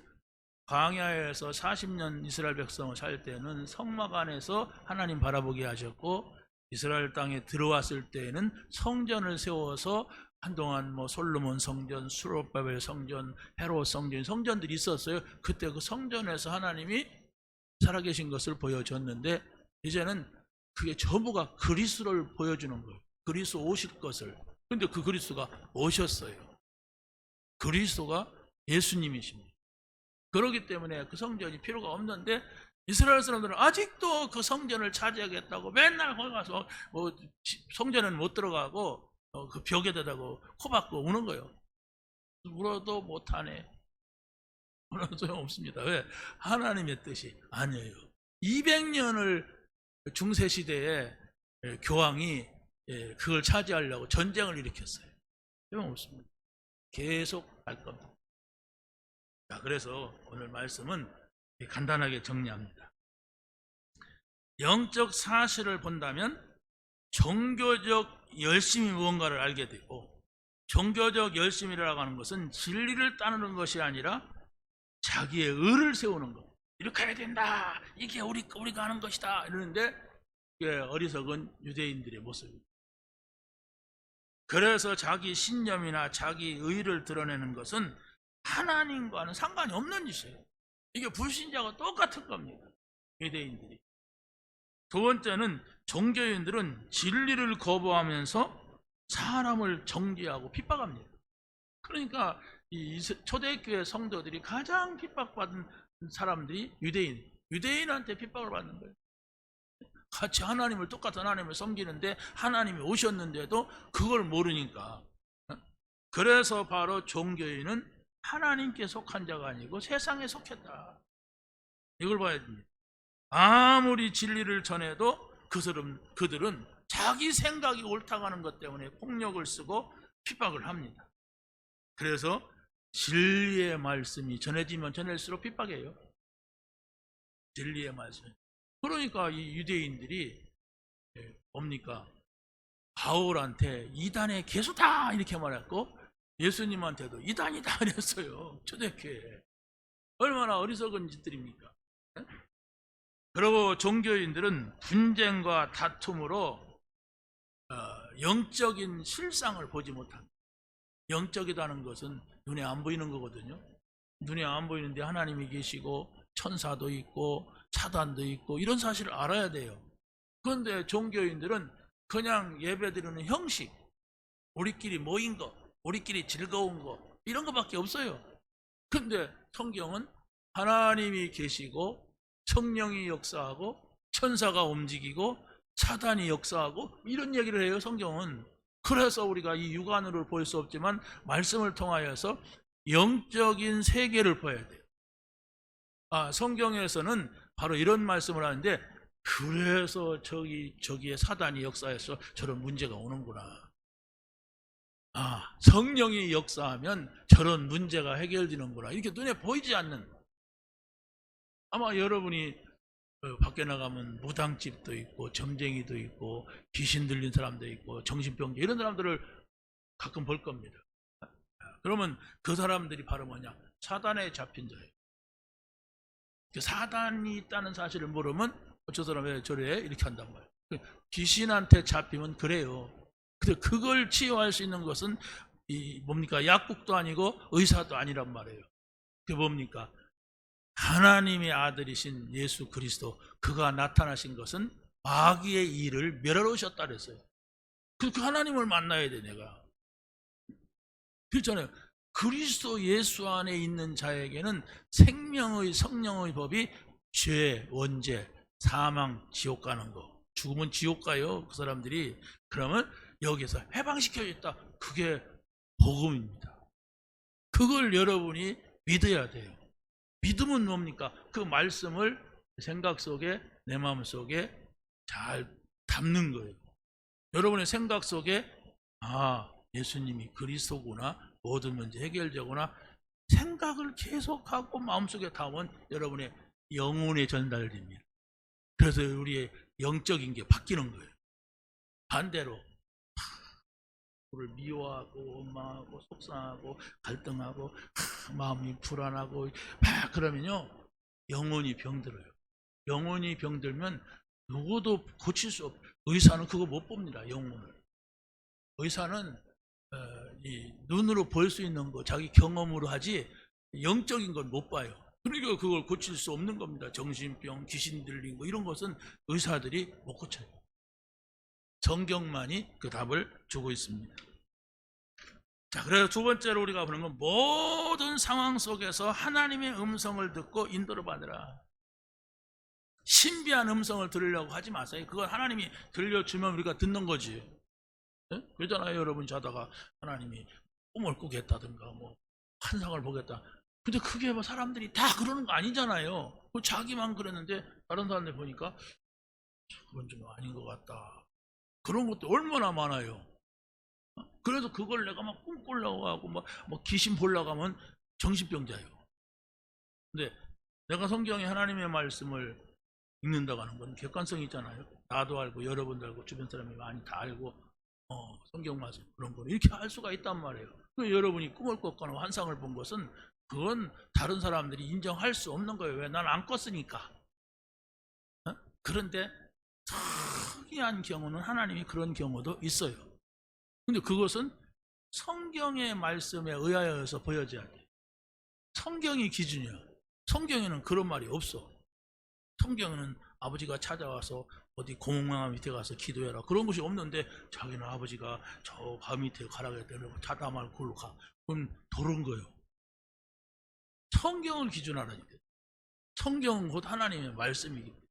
광야에서 40년 이스라엘 백성을 살 때는 성막 안에서 하나님 바라보게 하셨고, 이스라엘 땅에 들어왔을 때에는 성전을 세워서 한동안 뭐 솔로몬 성전, 수르바벨 성전, 헤롯 성전, 성전들이 있었어요. 그때 그 성전에서 하나님이 살아계신 것을 보여줬는데, 이제는 그게 전부가 그리스도를 보여주는 거예요. 그리스도 오실 것을. 근데 그 그리스도가 오셨어요. 그리스도가 예수님이십니다. 그렇기 때문에 그 성전이 필요가 없는데, 이스라엘 사람들은 아직도 그 성전을 차지하겠다고 맨날 거기 가서 성전에는 못 들어가고 그 벽에 대다고 코 박고 우는 거예요. 울어도 못하네. 울어도 소용없습니다. 왜? 하나님의 뜻이 아니에요. 200년을 중세시대에 교황이 그걸 차지하려고 전쟁을 일으켰어요. 소용없습니다. 계속 할 겁니다. 자, 그래서 오늘 말씀은 간단하게 정리합니다. 영적 사실을 본다면 종교적 열심이 무언가를 알게 되고, 종교적 열심이라고 하는 것은 진리를 따르는 것이 아니라 자기의 의를 세우는 것. 이렇게 해야 된다. 이게 우리가 하는 것이다. 이러는데 이게 어리석은 유대인들의 모습입니다. 그래서 자기 신념이나 자기 의를 드러내는 것은 하나님과는 상관이 없는 짓이에요. 이게 불신자와 똑같은 겁니다. 유대인들이. 두 번째는 종교인들은 진리를 거부하면서 사람을 정죄하고 핍박합니다. 그러니까 이 초대교회 성도들이 가장 핍박받은 사람들이 유대인한테 핍박을 받는 거예요. 같이 하나님을, 똑같은 하나님을 섬기는데 하나님이 오셨는데도 그걸 모르니까. 그래서 바로 종교인은 하나님께 속한 자가 아니고 세상에 속했다. 이걸 봐야 됩니다. 아무리 진리를 전해도 그들은 자기 생각이 옳다고 하는 것 때문에 폭력을 쓰고 핍박을 합니다. 그래서 진리의 말씀이 전해지면 전할수록 핍박해요. 진리의 말씀. 그러니까 이 유대인들이 뭡니까? 바울한테 이단의 개수다 이렇게 말했고, 예수님한테도 이단이다 그랬어요. 초대교회. 얼마나 어리석은 짓들입니까? 그리고 종교인들은 분쟁과 다툼으로 영적인 실상을 보지 못합니다. 영적이라는 것은 눈에 안 보이는 거거든요. 눈에 안 보이는데 하나님이 계시고 천사도 있고 사단도 있고 이런 사실을 알아야 돼요. 그런데 종교인들은 그냥 예배드리는 형식, 우리끼리 모인 거, 우리끼리 즐거운 거, 이런 거밖에 없어요. 그런데 성경은 하나님이 계시고 성령이 역사하고 천사가 움직이고 사단이 역사하고 이런 얘기를 해요. 성경은. 그래서 우리가 이 육안으로 볼 수 없지만 말씀을 통하여서 영적인 세계를 봐야 돼요. 성경에서는 바로 이런 말씀을 하는데, 그래서 저기에 사단이 역사해서 저런 문제가 오는구나. 성령이 역사하면 저런 문제가 해결되는구나. 이렇게 눈에 보이지 않는. 아마 여러분이 밖에 나가면 무당집도 있고 점쟁이도 있고 귀신 들린 사람도 있고 정신병자 이런 사람들을 가끔 볼 겁니다. 그러면 그 사람들이 바로 뭐냐? 사단에 잡힌 자예요. 사단이 있다는 사실을 모르면 저 사람 왜 저래? 이렇게 한단 말이에요. 귀신한테 잡히면 그래요. 근데 그걸 치유할 수 있는 것은 뭡니까? 약국도 아니고 의사도 아니란 말이에요. 그게 뭡니까? 하나님의 아들이신 예수 그리스도, 그가 나타나신 것은 마귀의 일을 멸하러 오셨다 그랬어요. 그 하나님을 만나야 돼, 내가. 그렇잖아요. 그리스도 예수 안에 있는 자에게는 생명의 성령의 법이 죄, 원죄, 사망, 지옥 가는 거. 죽으면 지옥 가요, 그 사람들이. 그러면 여기서 해방시켜졌다. 그게 복음입니다. 그걸 여러분이 믿어야 돼요. 믿음은 뭡니까? 그 말씀을 생각 속에, 내 마음 속에 잘 담는 거예요. 여러분의 생각 속에 예수님이 그리스도구나, 모든 문제 해결되구나 생각을 계속하고 마음속에 담은 여러분의 영혼에 전달됩니다. 그래서 우리의 영적인 게 바뀌는 거예요. 반대로 그를 미워하고 원망하고 속상하고 갈등하고 마음이 불안하고 그러면요 영혼이 병들어요. 영혼이 병들면 누구도 고칠 수 없어요. 의사는 그거 못 봅니다. 영혼을. 의사는 이 눈으로 볼 수 있는 거 자기 경험으로 하지 영적인 건 못 봐요. 그러니까 그걸 고칠 수 없는 겁니다. 정신병, 귀신 들린 거 이런 것은 의사들이 못 고쳐요. 성경만이 그 답을 주고 있습니다. 자, 그래서 두 번째로 우리가 보는 건 모든 상황 속에서 하나님의 음성을 듣고 인도를 받으라. 신비한 음성을 들으려고 하지 마세요. 그건 하나님이 들려주면 우리가 듣는 거지. 네? 그러잖아요. 여러분 자다가 하나님이 꿈을 꾸겠다든가 뭐 환상을 보겠다. 근데 그게 뭐 사람들이 다 그러는 거 아니잖아요. 자기만 그랬는데 다른 사람들 보니까 그건 좀 아닌 것 같다. 그런 것도 얼마나 많아요. 그래서 그걸 내가 막 꿈꾸려고 하고 뭐 귀신 보려고 하면 정신병자예요. 근데 내가 성경에 하나님의 말씀을 읽는다고 하는 건 객관성이 있잖아요. 나도 알고 여러분도 알고 주변 사람이 많이 다 알고 성경 말씀 그런 거 이렇게 할 수가 있단 말이에요. 여러분이 꿈을 꿨거나 환상을 본 것은 그건 다른 사람들이 인정할 수 없는 거예요. 왜? 난 안 꿨으니까. 그런데 특이한 경우는 하나님이 그런 경우도 있어요. 근데 그것은 성경의 말씀에 의하여서 보여져야 돼요. 성경이 기준이야. 성경에는 그런 말이 없어. 성경에는 아버지가 찾아와서 어디 공항 밑에 가서 기도해라 그런 것이 없는데 자기는 아버지가 저 바 밑에 가라 그랬더니 자다 말고 그걸로 가. 그건 도른 거예요. 성경을 기준하라니까. 성경은 곧 하나님의 말씀이기 때문에.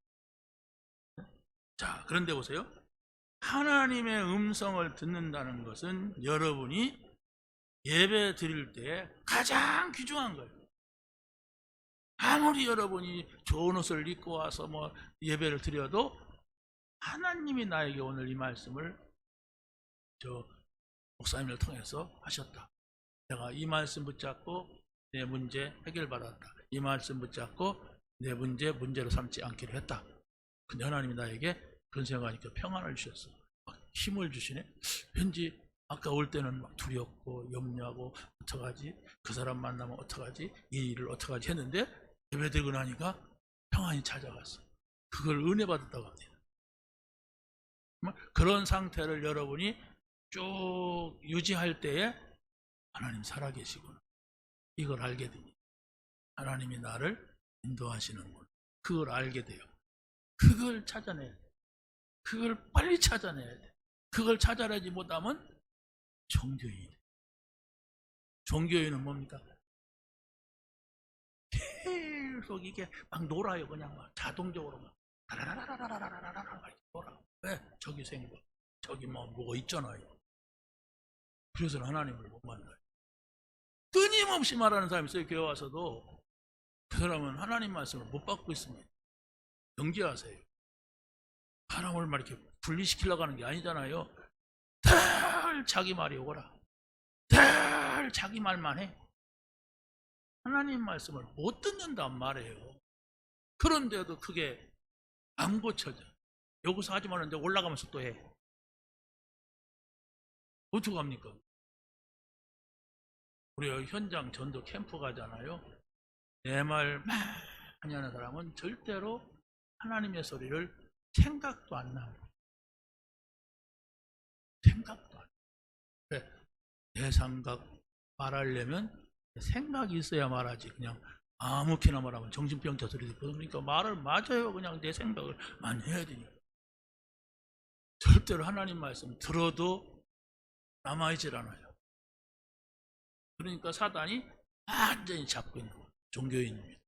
자, 그런데 보세요. 하나님의 음성을 듣는다는 것은 여러분이 예배 드릴 때 가장 귀중한 거예요. 아무리 여러분이 좋은 옷을 입고 와서 뭐 예배를 드려도 하나님이 나에게 오늘 이 말씀을 저 목사님을 통해서 하셨다. 내가 이 말씀 붙잡고 내 문제 해결받았다. 이 말씀 붙잡고 내 문제로 삼지 않기로 했다. 근데 하나님이 나에게 그런 생각하니까 평안을 주셨어. 막 힘을 주시네. 왠지 아까 올 때는 막 두렵고 염려하고 어떡하지? 그 사람 만나면 어떡하지? 이 일을 어떡하지? 했는데 예배 드리고 나니까 평안이 찾아갔어. 그걸 은혜 받았다고 합니다. 그런 상태를 여러분이 쭉 유지할 때에 하나님 살아계시구나. 이걸 알게 됩니다. 하나님이 나를 인도하시는구나. 그걸 알게 돼요. 그걸 찾아내야 돼. 그걸 빨리 찾아내야 돼. 그걸 찾아내지 못하면 종교인이 돼. 종교인은 뭡니까? 계속 이게 막 놀아요. 그냥 막 자동적으로 막 라라라라라라라라라라 놀아. 왜? 저기 생겨. 저기 뭐가 있잖아요. 그래서 하나님을 못 만나요. 끊임없이 말하는 사람이 있어요. 교회 와서도 그 사람은 하나님 말씀을 못 받고 있습니다. 경계하세요. 사람을 막 이렇게 분리시키려고 하는 게 아니잖아요. 늘 자기 말이 오거라. 늘 자기 말만 해. 하나님 말씀을 못 듣는단 말이에요. 그런데도 그게 안 고쳐져. 여기서 하지 말는데 올라가면서 또 해. 어떡합니까? 우리가 현장 전도 캠프 가잖아요. 내 말 많이 하는 사람은 절대로 하나님의 소리를 생각도 안 나요. 생각도 안 나요. 내 생각 말하려면 생각이 있어야 말하지. 그냥 아무렇게나 말하면 정신병자 소리 듣고 그러니까 말을 맞아요. 그냥 내 생각을 많이 해야 되니까. 절대로 하나님 말씀 들어도 남아있질 않아요. 그러니까 사단이 완전히 잡고 있는 거예요. 종교인입니다.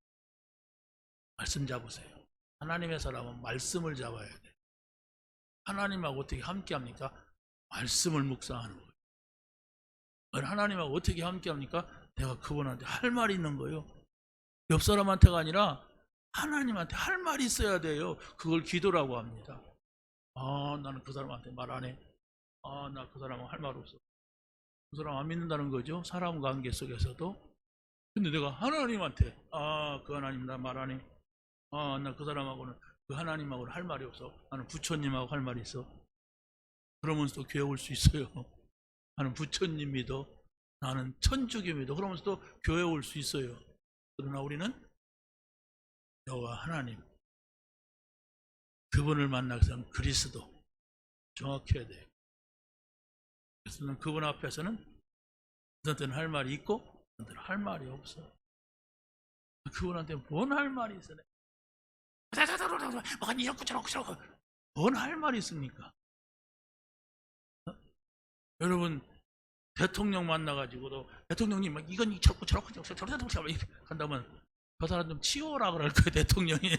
말씀 잡으세요. 하나님의 사람은 말씀을 잡아야 돼요. 하나님하고 어떻게 함께합니까? 말씀을 묵상하는 거예요. 하나님하고 어떻게 함께합니까? 내가 그분한테 할 말이 있는 거예요. 옆 사람한테가 아니라 하나님한테 할 말이 있어야 돼요. 그걸 기도라고 합니다. 나는 그 사람한테 말 안 해. 나 그 사람은 할 말 없어. 그 사람 안 믿는다는 거죠. 사람 관계 속에서도. 근데 내가 하나님한테 그 하나님 나 말 안 해. 나 그 사람하고는 그 하나님하고는 할 말이 없어. 나는 부처님하고 할 말이 있어. 그러면서도 교회 올 수 있어요. 나는 부처님 믿어. 나는 천주교 믿어. 그러면서도 교회 올 수 있어요. 그러나 우리는 여호와 하나님, 그분을 만나기 위해서는 그리스도 정확해야 돼요. 그래서 그분 앞에서는 어떤 할 말이 있고 어떤 할 말이 없어. 그분한테 뭔 할 말이 있어? 이렇고 저렇고 저렇고 뭔 할 말이 있습니까? 여러분 대통령 만나가지고도 대통령님 막 이건 저렇고 저렇고 저렇고 한다면 그 사람 좀 치워라 그럴 거예요. 대통령이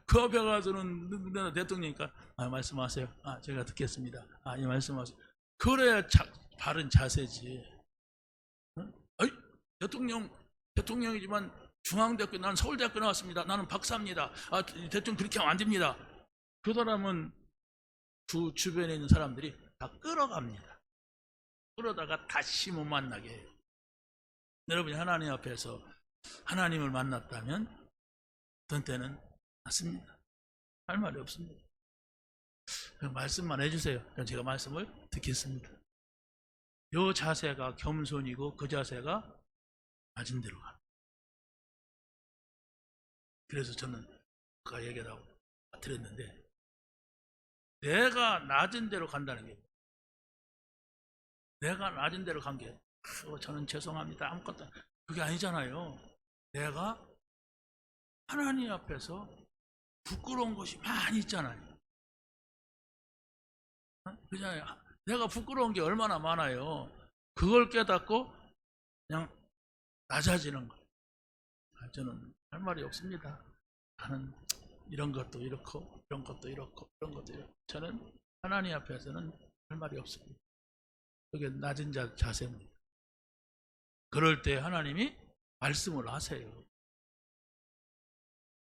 그 앞에 가서는 대통령이니까 말씀하세요. 제가 듣겠습니다. 예, 말씀하세요. 그래야 바른 자세지. 아이, 대통령이지만 중앙대학교, 나는 서울대학교 나왔습니다. 나는 박사입니다. 대통령 그렇게 하면 안 됩니다. 그 사람은 주변에 있는 사람들이 다 끌어갑니다. 그러다가 다시 못 만나게 해요. 여러분이 하나님 앞에서 하나님을 만났다면 어떤 때는 맞습니다. 할 말이 없습니다. 그냥 말씀만 해주세요. 그럼 제가 말씀을 듣겠습니다. 요 자세가 겸손이고 그 자세가 낮은 데로 갑니다. 그래서 저는 아까 얘기하고 드렸는데 내가 낮은 데로 간다는 게 내가 낮은 데로 간 게 저는 죄송합니다 아무것도 그게 아니잖아요. 내가 하나님 앞에서 부끄러운 것이 많이 있잖아요. 그잖아요. 내가 부끄러운 게 얼마나 많아요. 그걸 깨닫고 그냥 낮아지는 거예요. 저는 할 말이 없습니다. 나는 이런 것도 이렇고 이런 것도 이렇고 이런 것도 이렇고 저는 하나님 앞에서는 할 말이 없습니다. 그게 낮은 자세입니다. 그럴 때 하나님이 말씀을 하세요.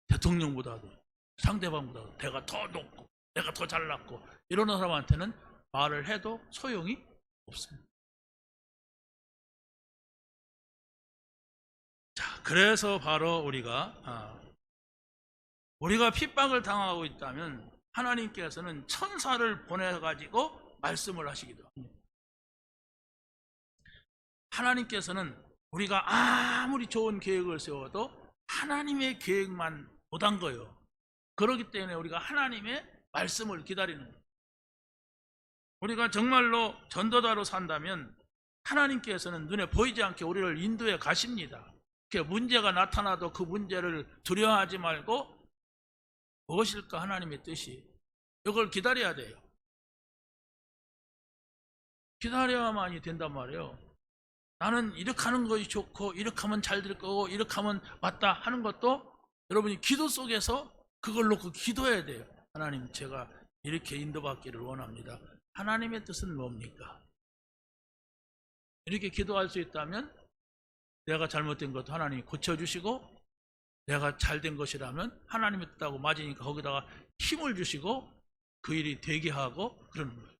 대통령보다도 상대방보다도 내가 더 높고 내가 더 잘났고 이러는 사람한테는 말을 해도 소용이 없습니다. 자, 그래서 바로 우리가 핍박을 당하고 있다면 하나님께서는 천사를 보내가지고 말씀을 하시기도 합니다. 하나님께서는 우리가 아무리 좋은 계획을 세워도 하나님의 계획만 못한 거예요. 그렇기 때문에 우리가 하나님의 말씀을 기다리는 거예요. 우리가 정말로 전도자로 산다면 하나님께서는 눈에 보이지 않게 우리를 인도해 가십니다. 문제가 나타나도 그 문제를 두려워하지 말고 무엇일까 하나님의 뜻이 이걸 기다려야 돼요. 기다려야만이 된단 말이에요. 나는 이렇게 하는 것이 좋고 이렇게 하면 잘 될 거고 이렇게 하면 맞다 하는 것도 여러분이 기도 속에서 그걸 놓고 기도해야 돼요. 하나님 제가 이렇게 인도받기를 원합니다. 하나님의 뜻은 뭡니까? 이렇게 기도할 수 있다면 내가 잘못된 것도 하나님이 고쳐주시고 내가 잘된 것이라면 하나님의 뜻하고 맞으니까 거기다가 힘을 주시고 그 일이 되게 하고 그러는 거예요.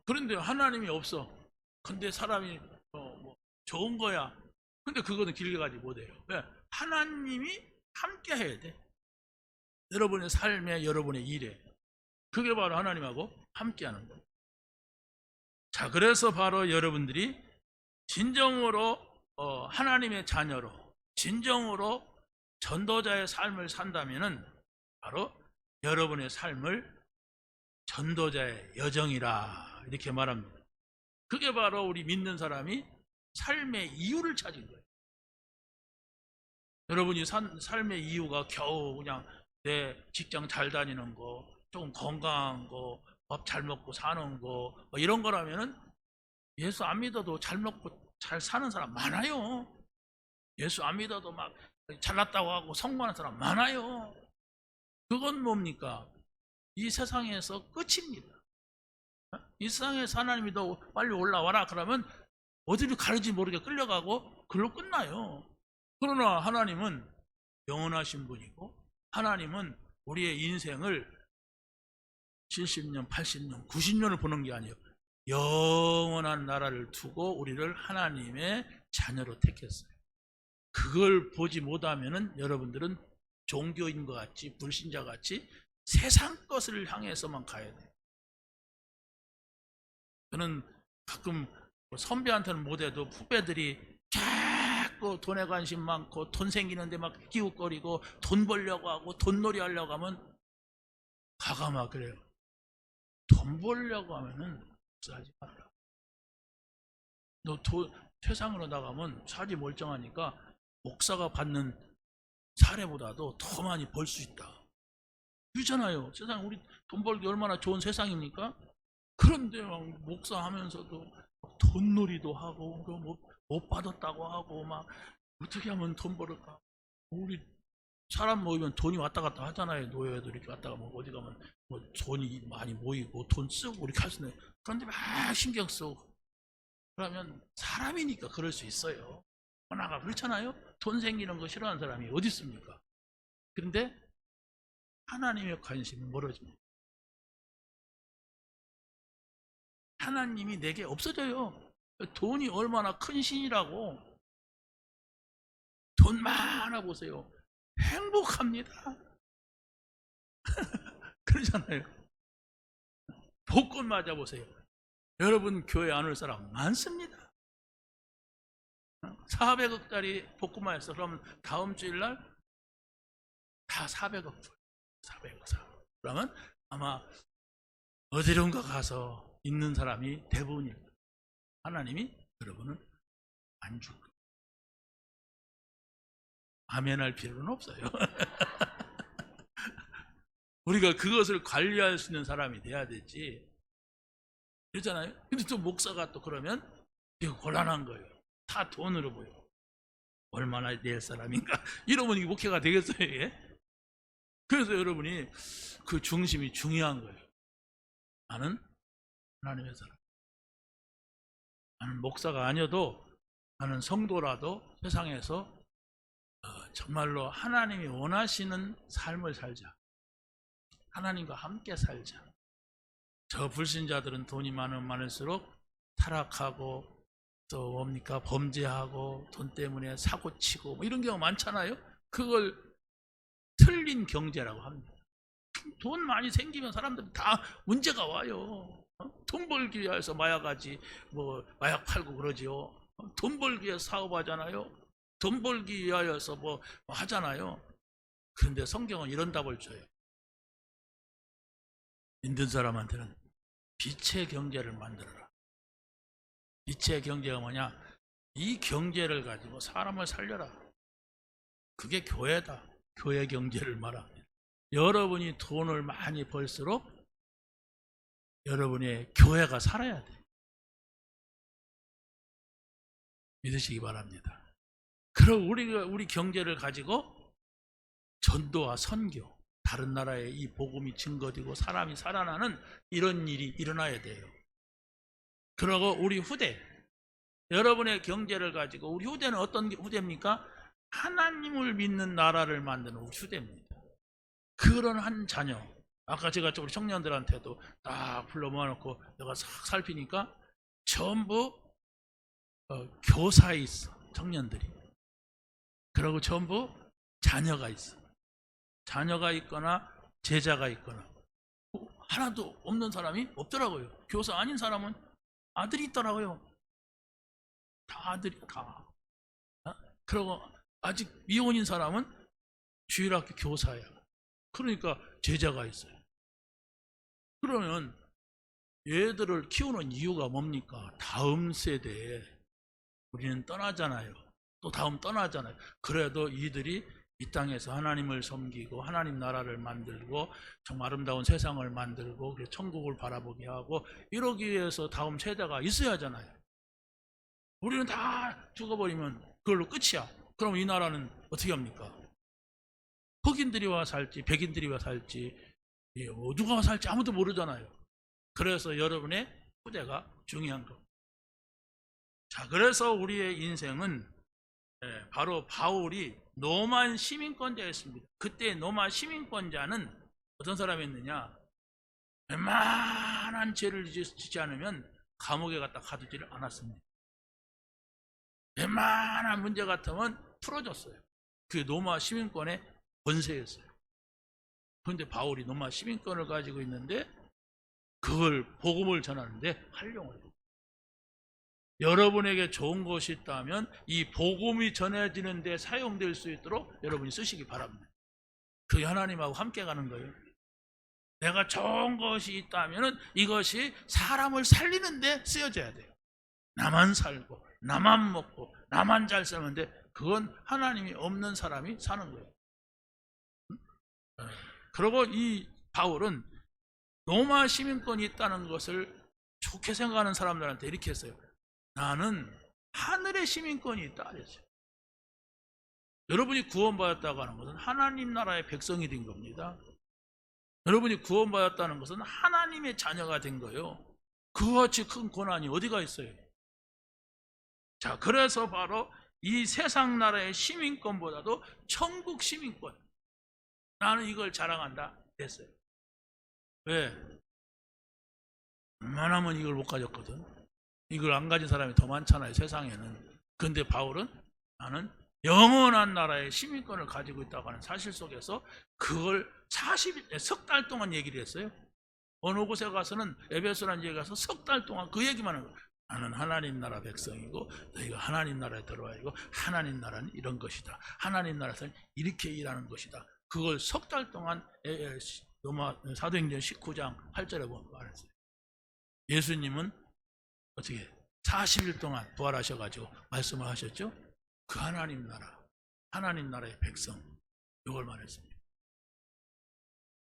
그런데 하나님이 없어. 근데 사람이 좋은 거야. 근데 그거는 길게 가지 못해요. 왜? 하나님이 함께 해야 돼. 여러분의 삶에 여러분의 일에 그게 바로 하나님하고 함께 하는 거예요. 자, 그래서 바로 여러분들이 진정으로 하나님의 자녀로 진정으로 전도자의 삶을 산다면은 바로 여러분의 삶을 전도자의 여정이라 이렇게 말합니다. 그게 바로 우리 믿는 사람이 삶의 이유를 찾은 거예요. 여러분이 삶의 이유가 겨우 그냥 내 직장 잘 다니는 거, 조금 건강한 거, 밥 잘 먹고 사는 거 이런 거라면은 예수 안 믿어도 잘 먹고 잘 사는 사람 많아요. 예수 안 믿어도 막 잘났다고 하고 성공하는 사람 많아요. 그건 뭡니까? 이 세상에서 끝입니다. 이 세상에서 하나님이 더 빨리 올라와라 그러면 어디로 가는지 모르게 끌려가고 글로 끝나요. 그러나 하나님은 영원하신 분이고, 하나님은 우리의 인생을 70년, 80년, 90년을 보는 게 아니에요. 영원한 나라를 두고 우리를 하나님의 자녀로 택했어요. 그걸 보지 못하면은 여러분들은 종교인 것 같이, 불신자 같이 세상 것을 향해서만 가야 돼요. 저는 가끔 선배한테는 못해도 후배들이 자꾸 돈에 관심 많고 돈 생기는데 막 기웃거리고 돈 벌려고 하고 돈놀이 하려고 하면 가감아 그래요. 돈 벌려고 하면은 하지 마라. 너 세상으로 나가면 사지 멀쩡하니까 목사가 받는 사례보다도 더 많이 벌 수 있다. 그렇잖아요. 세상 우리 돈 벌기 얼마나 좋은 세상입니까? 그런데 막 목사하면서도 돈놀이도 하고 못 받았다고 하고 막 어떻게 하면 돈 벌을까? 우리 사람 모이면 돈이 왔다 갔다 하잖아요. 노예도 이렇게 왔다가 뭐 어디 가면 뭐 돈이 많이 모이고 돈 쓰고 이렇게 하시네. 그런데 막 신경 쓰고 그러면 사람이니까 그럴 수 있어요. 하나가 그렇잖아요. 돈 생기는 거 싫어하는 사람이 어디 있습니까? 그런데 하나님의 관심은 멀어집니다. 하나님이 내게 없어져요. 돈이 얼마나 큰 신이라고. 돈 많아 보세요. 행복합니다. 그러잖아요. 복권 맞아 보세요. 여러분 교회 안 올 사람 많습니다. 400억짜리 복권 맞았어. 그러면 다음 주일날 다 400억 줘요. 400억. 그러면 아마 어디론가 가서 있는 사람이 대부분입니다. 하나님이 여러분은 안 줄 거예요. 아멘할 필요는 없어요. 우리가 그것을 관리할 수 있는 사람이 돼야 되지. 그렇잖아요. 근데 또 목사가 또 그러면 이거 곤란한 거예요. 다 돈으로 보여. 얼마나 낼 사람인가. 이러면 이게 목회가 되겠어요, 이게? 그래서 여러분이 그 중심이 중요한 거예요. 나는 하나님의 사람. 나는 목사가 아니어도 나는 성도라도 세상에서 정말로 하나님이 원하시는 삶을 살자. 하나님과 함께 살자. 저 불신자들은 돈이 많으면 많을수록 타락하고 또 뭡니까 범죄하고 돈 때문에 사고치고 뭐 이런 경우 많잖아요. 그걸 틀린 경제라고 합니다. 돈 많이 생기면 사람들이 다 문제가 와요. 돈 벌기 위해서 마약하지 뭐 마약 팔고 그러지요. 돈 벌기 위해서 사업하잖아요. 돈 벌기 위하여서 뭐 하잖아요. 그런데 성경은 이런 답을 줘요. 믿는 사람한테는 빛의 경제를 만들어라. 빛의 경제가 뭐냐? 이 경제를 가지고 사람을 살려라. 그게 교회다. 교회 경제를 말합니다. 여러분이 돈을 많이 벌수록 여러분의 교회가 살아야 돼. 믿으시기 바랍니다. 그럼 우리 경제를 가지고 전도와 선교, 다른 나라에 이 복음이 증거되고 사람이 살아나는 이런 일이 일어나야 돼요. 그러고 우리 후대, 여러분의 경제를 가지고 우리 후대는 어떤 후대입니까? 하나님을 믿는 나라를 만드는 우리 후대입니다. 그런 한 자녀, 아까 제가 우리 청년들한테도 딱 불러 모아놓고 내가 싹 살피니까 전부 교사에 있어, 청년들이. 그리고 전부 자녀가 있어. 자녀가 있거나 제자가 있거나 하나도 없는 사람이 없더라고요. 교사 아닌 사람은 아들이 있더라고요. 다 아들이 다. 그리고 아직 미혼인 사람은 주일학교 교사야. 그러니까 제자가 있어요. 그러면 얘들을 키우는 이유가 뭡니까? 다음 세대에 우리는 떠나잖아요. 또 다음 떠나잖아요. 그래도 이들이 이 땅에서 하나님을 섬기고 하나님 나라를 만들고 정말 아름다운 세상을 만들고 천국을 바라보게 하고 이러기 위해서 다음 세대가 있어야 하잖아요. 우리는 다 죽어버리면 그걸로 끝이야. 그럼 이 나라는 어떻게 합니까? 흑인들이 와 살지 백인들이 와 살지 누가 와 살지 아무도 모르잖아요. 그래서 여러분의 후대가 중요한 겁니다. 자, 그래서 우리의 인생은 바로 바울이 로마 시민권자였습니다. 그때 로마 시민권자는 어떤 사람이었느냐? 웬만한 죄를 짓지 않으면 감옥에 갖다 가두지를 않았습니다. 웬만한 문제 같으면 풀어줬어요. 그게 로마 시민권의 권세였어요. 그런데 바울이 로마 시민권을 가지고 있는데 그걸 복음을 전하는데 활용을 해요. 여러분에게 좋은 것이 있다면 이 복음이 전해지는 데 사용될 수 있도록 여러분이 쓰시기 바랍니다. 그게 하나님하고 함께 가는 거예요. 내가 좋은 것이 있다면 이것이 사람을 살리는 데 쓰여져야 돼요. 나만 살고 나만 먹고 나만 잘 사는데 그건 하나님이 없는 사람이 사는 거예요. 그리고 이 바울은 로마 시민권이 있다는 것을 좋게 생각하는 사람들한테 이렇게 했어요. 나는 하늘의 시민권이 있다 그랬어요. 여러분이 구원받았다고 하는 것은 하나님 나라의 백성이 된 겁니다. 여러분이 구원받았다는 것은 하나님의 자녀가 된 거예요. 그와 같이 큰 고난이 어디가 있어요? 자, 그래서 바로 이 세상 나라의 시민권보다도 천국 시민권, 나는 이걸 자랑한다 했어요. 왜? 웬만하면 이걸 못 가졌거든. 이걸 안 가진 사람이 더 많잖아요, 세상에는. 그런데 바울은 나는 영원한 나라의 시민권을 가지고 있다고 하는 사실 속에서 그걸 석 달 동안 얘기를 했어요. 어느 곳에 가서는 에베소라는 지역에 가서 석 달 동안 그 얘기만 하는 거예요. 나는 하나님 나라 백성이고 너희가 하나님 나라에 들어와야 이고 하나님 나라는 이런 것이다. 하나님 나라에서는 이렇게 일하는 것이다. 그걸 석 달 동안 로마 사도행전 19장 8절에 말했어요. 예수님은 어떻게 40일 동안 부활하셔가지고 말씀을 하셨죠? 그 하나님 나라, 하나님 나라의 백성, 이걸 말했습니다.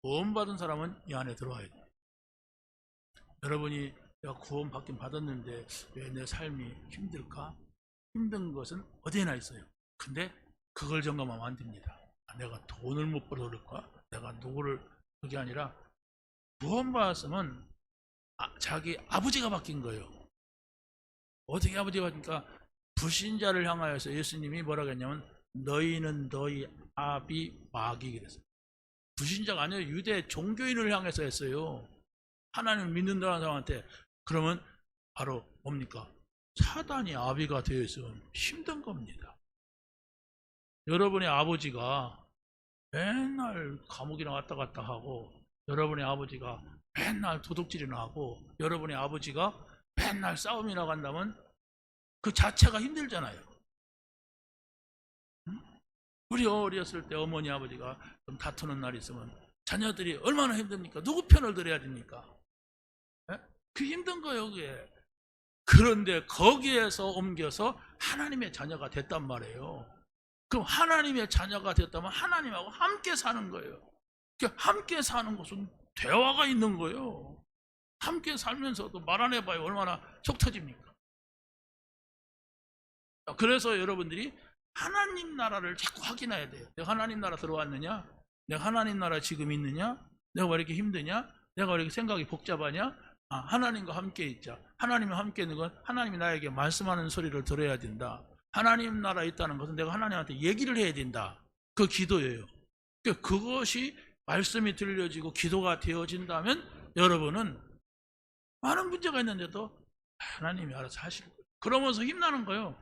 구원받은 사람은 이 안에 들어와야 돼요. 여러분이 내가 구원 받긴 받았는데 왜 내 삶이 힘들까? 힘든 것은 어디에나 있어요. 근데 그걸 점검하면 안 됩니다. 내가 돈을 못 벌어 그럴까? 내가 누구를, 그게 아니라 구원받았으면 자기 아버지가 바뀐 거예요. 어떻게 아버지가 바뀌니까 불신자를 향하여서 예수님이 뭐라고 했냐면 너희는 너희 아비 마귀 그랬어요. 불신자가 아니라 유대 종교인을 향해서 했어요. 하나님을 믿는다는 사람한테. 그러면 바로 뭡니까? 사단이 아비가 되어 있으면 힘든 겁니다. 여러분의 아버지가 맨날 감옥이나 왔다 갔다 하고, 여러분의 아버지가 맨날 도둑질이나 하고, 여러분의 아버지가 맨날 싸움이나 간다면 그 자체가 힘들잖아요. 우리 어렸을 때 어머니 아버지가 좀 다투는 날이 있으면 자녀들이 얼마나 힘듭니까? 누구 편을 들어야 됩니까? 그 힘든 거예요, 그게. 그런데 거기에서 옮겨서 하나님의 자녀가 됐단 말이에요. 그럼 하나님의 자녀가 됐다면 하나님하고 함께 사는 거예요. 함께 사는 것은 대화가 있는 거예요. 함께 살면서도 말 안 해봐요. 얼마나 속 터집니까? 그래서 여러분들이 하나님 나라를 자꾸 확인해야 돼요. 내가 하나님 나라 들어왔느냐? 내가 하나님 나라 지금 있느냐? 내가 왜 이렇게 힘드냐? 내가 왜 이렇게 생각이 복잡하냐? 하나님과 함께 있자. 하나님과 함께 있는 건 하나님이 나에게 말씀하는 소리를 들어야 된다. 하나님 나라에 있다는 것은 내가 하나님한테 얘기를 해야 된다. 그 기도예요. 그것이 말씀이 들려지고 기도가 되어진다면 여러분은 많은 문제가 있는데도 하나님이 알아서 하실 거예요. 그러면서 힘나는 거예요.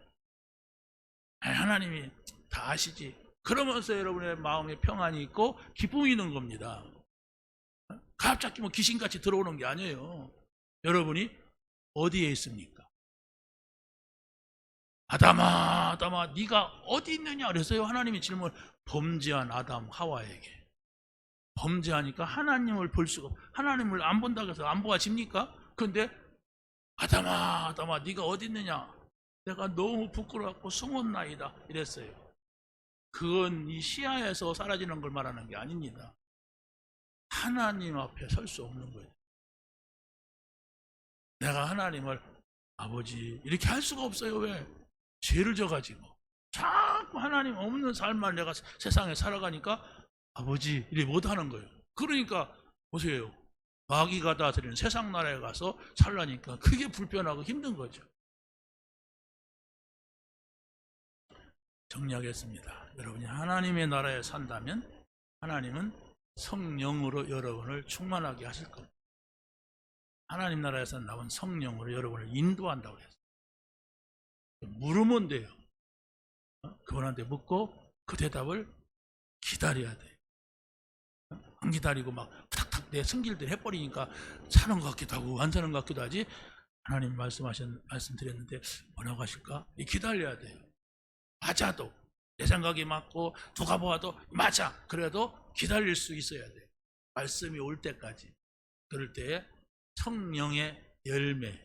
하나님이 다 아시지. 그러면서 여러분의 마음에 평안이 있고 기쁨이 있는 겁니다. 갑자기 뭐 귀신같이 들어오는 게 아니에요. 여러분이 어디에 있습니까? 아담아, 아담아, 네가 어디 있느냐 그래서요. 하나님이 질문, 범죄한 아담 하와에게. 범죄하니까 하나님을 볼 수가, 하나님을 안 본다고 해서 안 보아집니까? 그런데 아담아, 아담아, 네가 어디 있느냐? 내가 너무 부끄러웠고 숨었나이다 이랬어요. 그건 이 시야에서 사라지는 걸 말하는 게 아닙니다. 하나님 앞에 설 수 없는 거예요. 내가 하나님을 아버지 이렇게 할 수가 없어요. 왜? 죄를 져가지고 자꾸 하나님 없는 삶만 내가 세상에 살아가니까 아버지 이렇게 못하는 거예요. 그러니까 보세요. 마귀가 다스리는 세상 나라에 가서 살라니까 크게 불편하고 힘든 거죠. 정리하겠습니다. 여러분이 하나님의 나라에 산다면 하나님은 성령으로 여러분을 충만하게 하실 겁니다. 하나님 나라에서 나온 성령으로 여러분을 인도한다고 했어요. 물으면 돼요. 그분한테 묻고 그 대답을 기다려야 돼요. 안 기다리고 막 탁탁 내 성질대로 해버리니까 사는 것 같기도 하고 안 사는 것 같기도 하지. 하나님 말씀드렸는데 뭐라고 하실까? 기다려야 돼요. 맞아도 내 생각이 맞고 누가 보아도 맞아. 그래도 기다릴 수 있어야 돼요. 말씀이 올 때까지. 그럴 때 성령의 열매,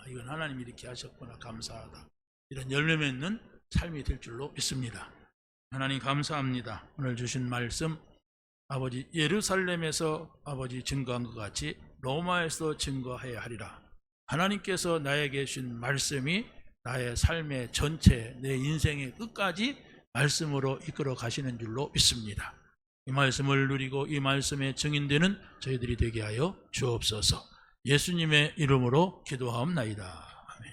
이건 하나님이 이렇게 하셨구나 감사하다. 이런 열매 맺는 삶이 될 줄로 믿습니다. 하나님 감사합니다. 오늘 주신 말씀 아버지 예루살렘에서 아버지 증거한 것 같이 로마에서 증거해야 하리라. 하나님께서 나에게 주신 말씀이 나의 삶의 전체 내 인생의 끝까지 말씀으로 이끌어 가시는 줄로 믿습니다. 이 말씀을 누리고 이 말씀의 증인되는 저희들이 되게 하여 주옵소서. 예수님의 이름으로 기도하옵나이다. 아멘.